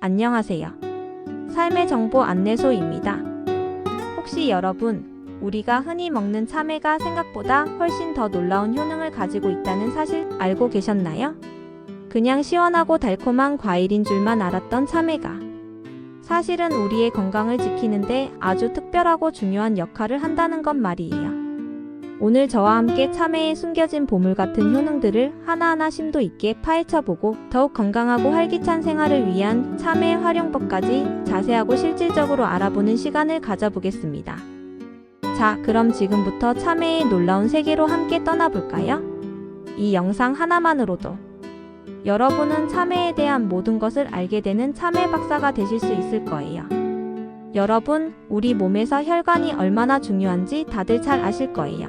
안녕하세요. 삶의 정보 안내소입니다. 혹시 여러분, 우리가 흔히 먹는 참외가 생각보다 훨씬 더 놀라운 효능을 가지고 있다는 사실 알고 계셨나요? 그냥 시원하고 달콤한 과일인 줄만 알았던 참외가 사실은 우리의 건강을 지키는데 아주 특별하고 중요한 역할을 한다는 것 말이에요. 오늘 저와 함께 참외에 숨겨진 보물 같은 효능들을 하나하나 심도 있게 파헤쳐보고 더욱 건강하고 활기찬 생활을 위한 참외 활용법까지 자세하고 실질적으로 알아보는 시간을 가져보겠습니다. 자, 그럼 지금부터 참외의 놀라운 세계로 함께 떠나볼까요? 이 영상 하나만으로도 여러분은 참외에 대한 모든 것을 알게 되는 참외 박사가 되실 수 있을 거예요. 여러분, 우리 몸에서 혈관이 얼마나 중요한지 다들 잘 아실 거예요.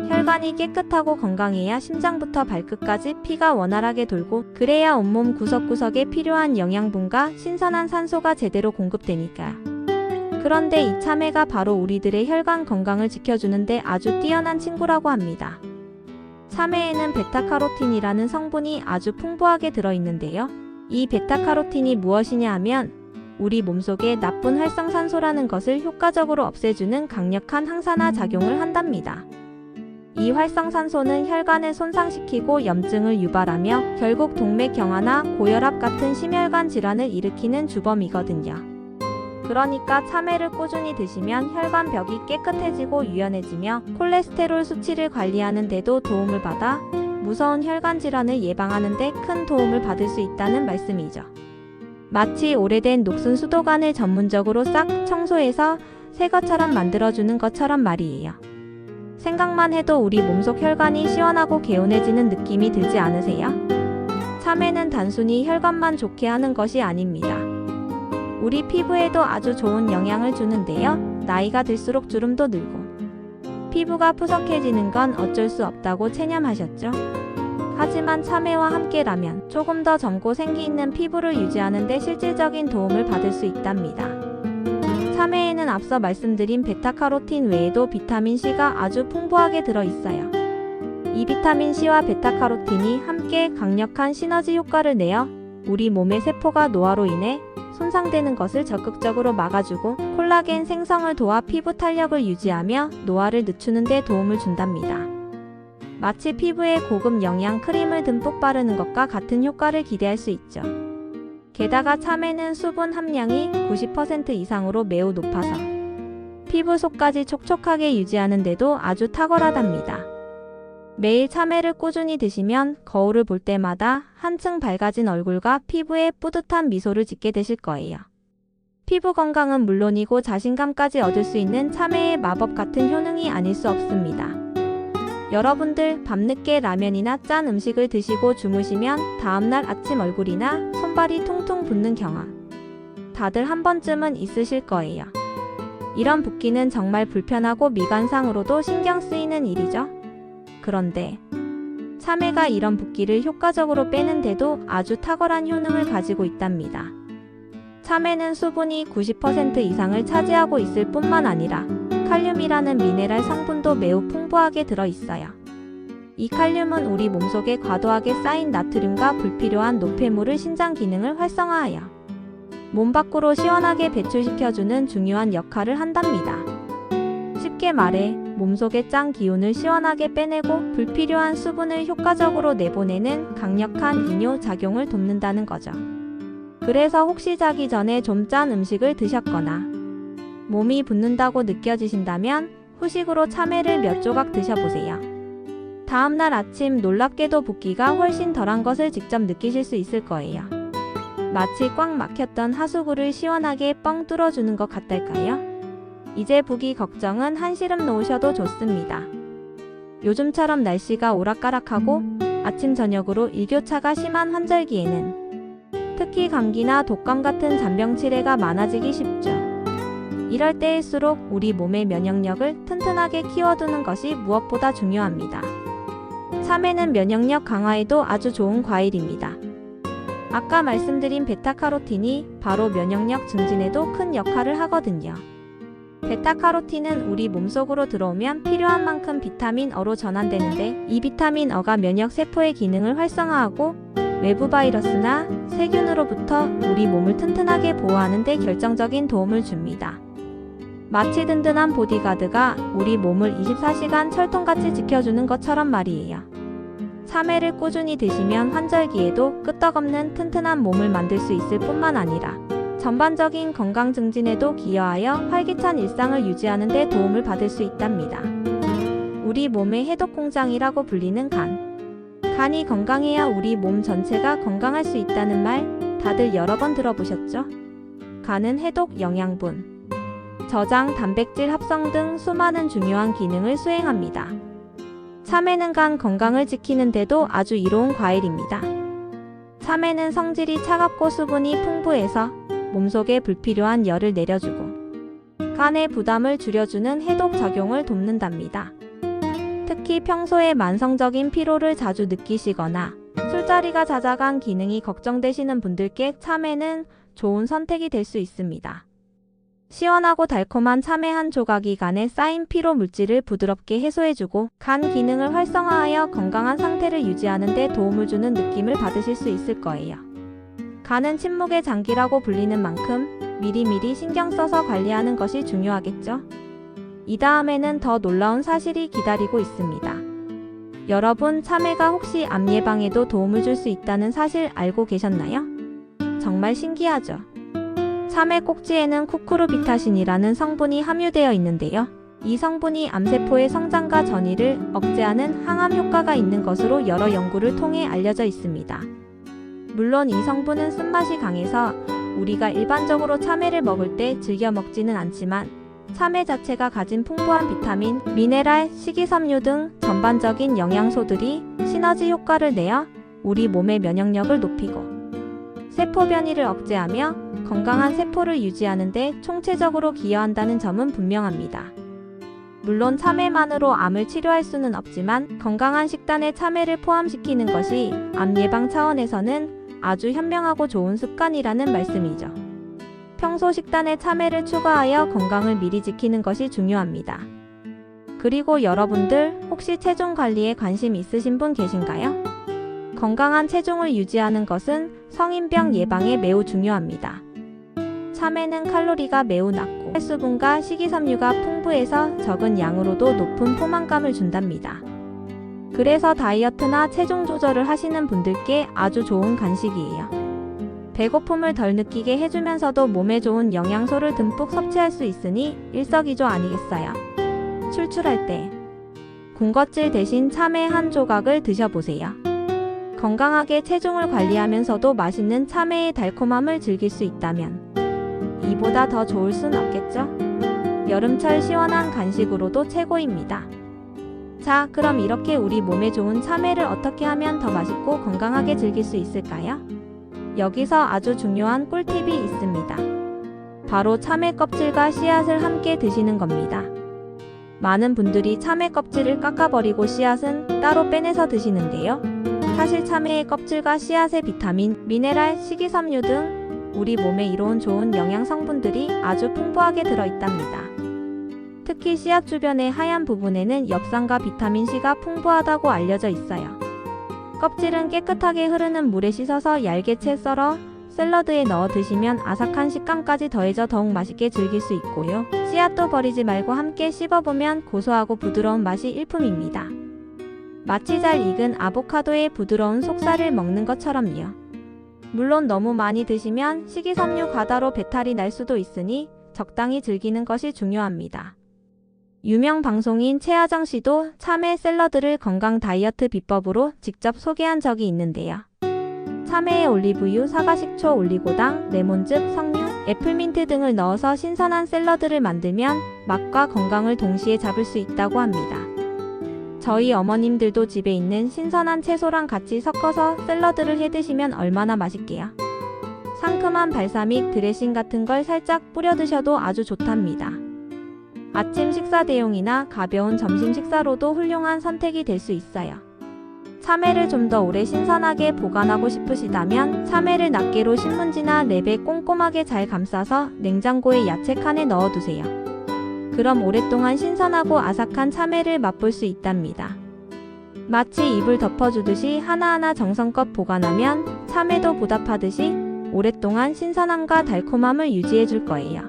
혈관이 깨끗하고 건강해야 심장부터 발끝까지 피가 원활하게 돌고 그래야 온몸 구석구석에 필요한 영양분과 신선한 산소가 제대로 공급되니까요. 그런데 이 참외가 바로 우리들의 혈관 건강을 지켜주는데 아주 뛰어난 친구라고 합니다. 참외에는 베타카로틴이라는 성분이 아주 풍부하게 들어있는데요. 이 베타카로틴이 무엇이냐 하면 우리 몸속에 나쁜 활성산소라는 것을 효과적으로 없애주는 강력한 항산화 작용을 한답니다. 이 활성산소는 혈관을 손상시키고 염증을 유발하며 결국 동맥경화나 고혈압 같은 심혈관 질환을 일으키는 주범이거든요. 그러니까 참외를 꾸준히 드시면 혈관벽이 깨끗해지고 유연해지며 콜레스테롤 수치를 관리하는 데도 도움을 받아 무서운 혈관 질환을 예방하는 데 큰 도움을 받을 수 있다는 말씀이죠. 마치 오래된 녹슨 수도관을 전문적으로 싹 청소해서 새 것처럼 만들어주는 것처럼 말이에요. 생각만 해도 우리 몸속 혈관이 시원하고 개운해지는 느낌이 들지 않으세요? 참외는 단순히 혈관만 좋게 하는 것이 아닙니다. 우리 피부에도 아주 좋은 영향을 주는데요. 나이가 들수록 주름도 늘고 피부가 푸석해지는 건 어쩔 수 없다고 체념하셨죠? 하지만 참외와 함께라면 조금 더 젊고 생기 있는 피부를 유지하는 데 실질적인 도움을 받을 수 있답니다. 참외에는 앞서 말씀드린 베타카로틴 외에도 비타민C가 아주 풍부하게 들어있어요. 이 비타민C와 베타카로틴이 함께 강력한 시너지 효과를 내어 우리 몸의 세포가 노화로 인해 손상되는 것을 적극적으로 막아주고 콜라겐 생성을 도와 피부 탄력을 유지하며 노화를 늦추는 데 도움을 준답니다. 마치 피부에 고급 영양 크림을 듬뿍 바르는 것과 같은 효과를 기대할 수 있죠. 게다가 참외는 수분 함량이 90% 이상으로 매우 높아서 피부 속까지 촉촉하게 유지하는 데도 아주 탁월하답니다. 매일 참외를 꾸준히 드시면 거울을 볼 때마다 한층 밝아진 얼굴과 피부에 뿌듯한 미소를 짓게 되실 거예요. 피부 건강은 물론이고 자신감까지 얻을 수 있는 참외의 마법 같은 효능이 아닐 수 없습니다. 여러분들 밤늦게 라면이나 짠 음식을 드시고 주무시면 다음날 아침 얼굴이나 손발이 퉁퉁 붓는 경험 다들 한 번쯤은 있으실 거예요. 이런 붓기는 정말 불편하고 미관상으로도 신경 쓰이는 일이죠. 그런데 참외가 이런 붓기를 효과적으로 빼는데도 아주 탁월한 효능을 가지고 있답니다. 참외는 수분이 90% 이상을 차지하고 있을 뿐만 아니라 칼륨이라는 미네랄 성분도 매우 풍부하게 들어있어요. 이 칼륨은 우리 몸속에 과도하게 쌓인 나트륨과 불필요한 노폐물을 신장 기능을 활성화하여 몸 밖으로 시원하게 배출시켜주는 중요한 역할을 한답니다. 쉽게 말해 몸속의 짠 기운을 시원하게 빼내고 불필요한 수분을 효과적으로 내보내는 강력한 이뇨 작용을 돕는다는 거죠. 그래서 혹시 자기 전에 좀 짠 음식을 드셨거나 몸이 붓는다고 느껴지신다면 후식으로 참외를 몇 조각 드셔보세요. 다음날 아침 놀랍게도 붓기가 훨씬 덜한 것을 직접 느끼실 수 있을 거예요. 마치 꽉 막혔던 하수구를 시원하게 뻥 뚫어주는 것 같달까요? 이제 붓기 걱정은 한시름 놓으셔도 좋습니다. 요즘처럼 날씨가 오락가락하고 아침 저녁으로 일교차가 심한 환절기에는 특히 감기나 독감 같은 잔병치레가 많아지기 쉽죠. 이럴 때일수록 우리 몸의 면역력을 튼튼하게 키워두는 것이 무엇보다 중요합니다. 참외는 면역력 강화에도 아주 좋은 과일입니다. 아까 말씀드린 베타카로틴이 바로 면역력 증진에도 큰 역할을 하거든요. 베타카로틴은 우리 몸속으로 들어오면 필요한 만큼 비타민 어로 전환되는데 이 비타민 어가 면역 세포의 기능을 활성화하고 외부 바이러스나 세균으로부터 우리 몸을 튼튼하게 보호하는 데 결정적인 도움을 줍니다. 마치 든든한 보디가드가 우리 몸을 24시간 철통같이 지켜주는 것처럼 말이에요. 참외를 꾸준히 드시면 환절기에도 끄떡없는 튼튼한 몸을 만들 수 있을 뿐만 아니라 전반적인 건강 증진에도 기여하여 활기찬 일상을 유지하는 데 도움을 받을 수 있답니다. 우리 몸의 해독 공장이라고 불리는 간. 간이 건강해야 우리 몸 전체가 건강할 수 있다는 말 다들 여러 번 들어보셨죠? 간은 해독, 영양분, 저장, 단백질 합성 등 수많은 중요한 기능을 수행합니다. 참외는 간 건강을 지키는데도 아주 이로운 과일입니다. 참외는 성질이 차갑고 수분이 풍부해서 몸속에 불필요한 열을 내려주고 간의 부담을 줄여주는 해독 작용을 돕는답니다. 특히 평소에 만성적인 피로를 자주 느끼시거나 술자리가 잦아간 기능이 걱정되시는 분들께 참외는 좋은 선택이 될 수 있습니다. 시원하고 달콤한 참외 한 조각이 간에 쌓인 피로 물질을 부드럽게 해소해주고 간 기능을 활성화하여 건강한 상태를 유지하는 데 도움을 주는 느낌을 받으실 수 있을 거예요. 간은 침묵의 장기라고 불리는 만큼 미리미리 신경 써서 관리하는 것이 중요하겠죠? 이 다음에는 더 놀라운 사실이 기다리고 있습니다. 여러분, 참외가 혹시 암 예방에도 도움을 줄 수 있다는 사실 알고 계셨나요? 정말 신기하죠? 참외 꼭지에는 쿠쿠르비타신이라는 성분이 함유되어 있는데요. 이 성분이 암세포의 성장과 전이를 억제하는 항암 효과가 있는 것으로 여러 연구를 통해 알려져 있습니다. 물론 이 성분은 쓴맛이 강해서 우리가 일반적으로 참외를 먹을 때 즐겨 먹지는 않지만 참외 자체가 가진 풍부한 비타민, 미네랄, 식이섬유 등 전반적인 영양소들이 시너지 효과를 내어 우리 몸의 면역력을 높이고 세포 변이를 억제하며 건강한 세포를 유지하는 데 총체적으로 기여한다는 점은 분명합니다. 물론 참외만으로 암을 치료할 수는 없지만 건강한 식단에 참외를 포함시키는 것이 암 예방 차원에서는 아주 현명하고 좋은 습관이라는 말씀이죠. 평소 식단에 참외를 추가하여 건강을 미리 지키는 것이 중요합니다. 그리고 여러분들 혹시 체중 관리에 관심 있으신 분 계신가요? 건강한 체중을 유지하는 것은 성인병 예방에 매우 중요합니다. 참외는 칼로리가 매우 낮고 수분과 식이섬유가 풍부해서 적은 양으로도 높은 포만감을 준답니다. 그래서 다이어트나 체중 조절을 하시는 분들께 아주 좋은 간식이에요. 배고픔을 덜 느끼게 해주면서도 몸에 좋은 영양소를 듬뿍 섭취할 수 있으니 일석이조 아니겠어요? 출출할 때 군것질 대신 참외 한 조각을 드셔보세요. 건강하게 체중을 관리하면서도 맛있는 참외의 달콤함을 즐길 수 있다면 이보다 더 좋을 순 없겠죠? 여름철 시원한 간식으로도 최고입니다. 자, 그럼 이렇게 우리 몸에 좋은 참외를 어떻게 하면 더 맛있고 건강하게 즐길 수 있을까요? 여기서 아주 중요한 꿀팁이 있습니다. 바로 참외 껍질과 씨앗을 함께 드시는 겁니다. 많은 분들이 참외 껍질을 깎아버리고 씨앗은 따로 빼내서 드시는데요. 사실 참외의 껍질과 씨앗의 비타민, 미네랄, 식이섬유 등 우리 몸에 이로운 좋은 영양 성분들이 아주 풍부하게 들어있답니다. 특히 씨앗 주변의 하얀 부분에는 엽산과 비타민C가 풍부하다고 알려져 있어요. 껍질은 깨끗하게 흐르는 물에 씻어서 얇게 채 썰어 샐러드에 넣어 드시면 아삭한 식감까지 더해져 더욱 맛있게 즐길 수 있고요. 씨앗도 버리지 말고 함께 씹어보면 고소하고 부드러운 맛이 일품입니다. 마치 잘 익은 아보카도의 부드러운 속살을 먹는 것처럼요. 물론 너무 많이 드시면 식이섬유 과다로 배탈이 날 수도 있으니 적당히 즐기는 것이 중요합니다. 유명 방송인 최하정 씨도 참외 샐러드를 건강 다이어트 비법으로 직접 소개한 적이 있는데요. 참외에 올리브유, 사과식초, 올리고당, 레몬즙, 석류, 애플민트 등을 넣어서 신선한 샐러드를 만들면 맛과 건강을 동시에 잡을 수 있다고 합니다. 저희 어머님들도 집에 있는 신선한 채소랑 같이 섞어서 샐러드를 해 드시면 얼마나 맛있게요. 상큼한 발사믹, 드레싱 같은 걸 살짝 뿌려 드셔도 아주 좋답니다. 아침 식사 대용이나 가벼운 점심 식사로도 훌륭한 선택이 될 수 있어요. 참외를 좀 더 오래 신선하게 보관하고 싶으시다면 참외를 낱개로 신문지나 랩에 꼼꼼하게 잘 감싸서 냉장고에 야채 칸에 넣어두세요. 그럼 오랫동안 신선하고 아삭한 참외를 맛볼 수 있답니다. 마치 이불 덮어주듯이 하나하나 정성껏 보관하면 참외도 보답하듯이 오랫동안 신선함과 달콤함을 유지해줄 거예요.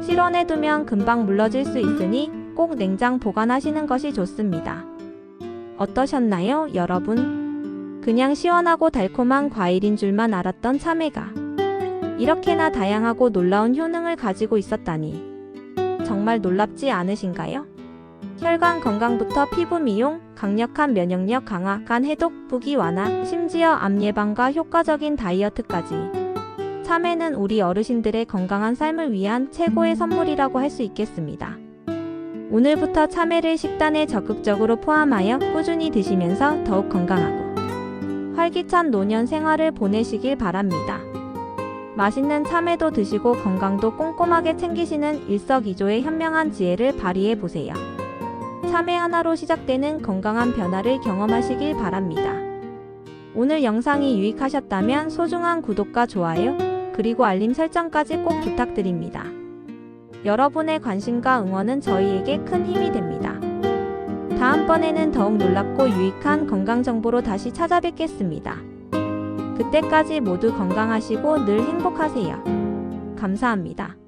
실온에 두면 금방 물러질 수 있으니 꼭 냉장 보관하시는 것이 좋습니다. 어떠셨나요, 여러분? 그냥 시원하고 달콤한 과일인 줄만 알았던 참외가 이렇게나 다양하고 놀라운 효능을 가지고 있었다니 정말 놀랍지 않으신가요? 혈관 건강부터 피부 미용, 강력한 면역력 강화, 간 해독, 부기 완화, 심지어 암 예방과 효과적인 다이어트까지. 참외는 우리 어르신들의 건강한 삶을 위한 최고의 선물이라고 할 수 있겠습니다. 오늘부터 참외를 식단에 적극적으로 포함하여 꾸준히 드시면서 더욱 건강하고 활기찬 노년 생활을 보내시길 바랍니다. 맛있는 참외도 드시고 건강도 꼼꼼하게 챙기시는 일석이조의 현명한 지혜를 발휘해 보세요. 참외 하나로 시작되는 건강한 변화를 경험하시길 바랍니다. 오늘 영상이 유익하셨다면 소중한 구독과 좋아요, 그리고 알림 설정까지 꼭 부탁드립니다. 여러분의 관심과 응원은 저희에게 큰 힘이 됩니다. 다음번에는 더욱 놀랍고 유익한 건강 정보로 다시 찾아뵙겠습니다. 그때까지 모두 건강하시고 늘 행복하세요. 감사합니다.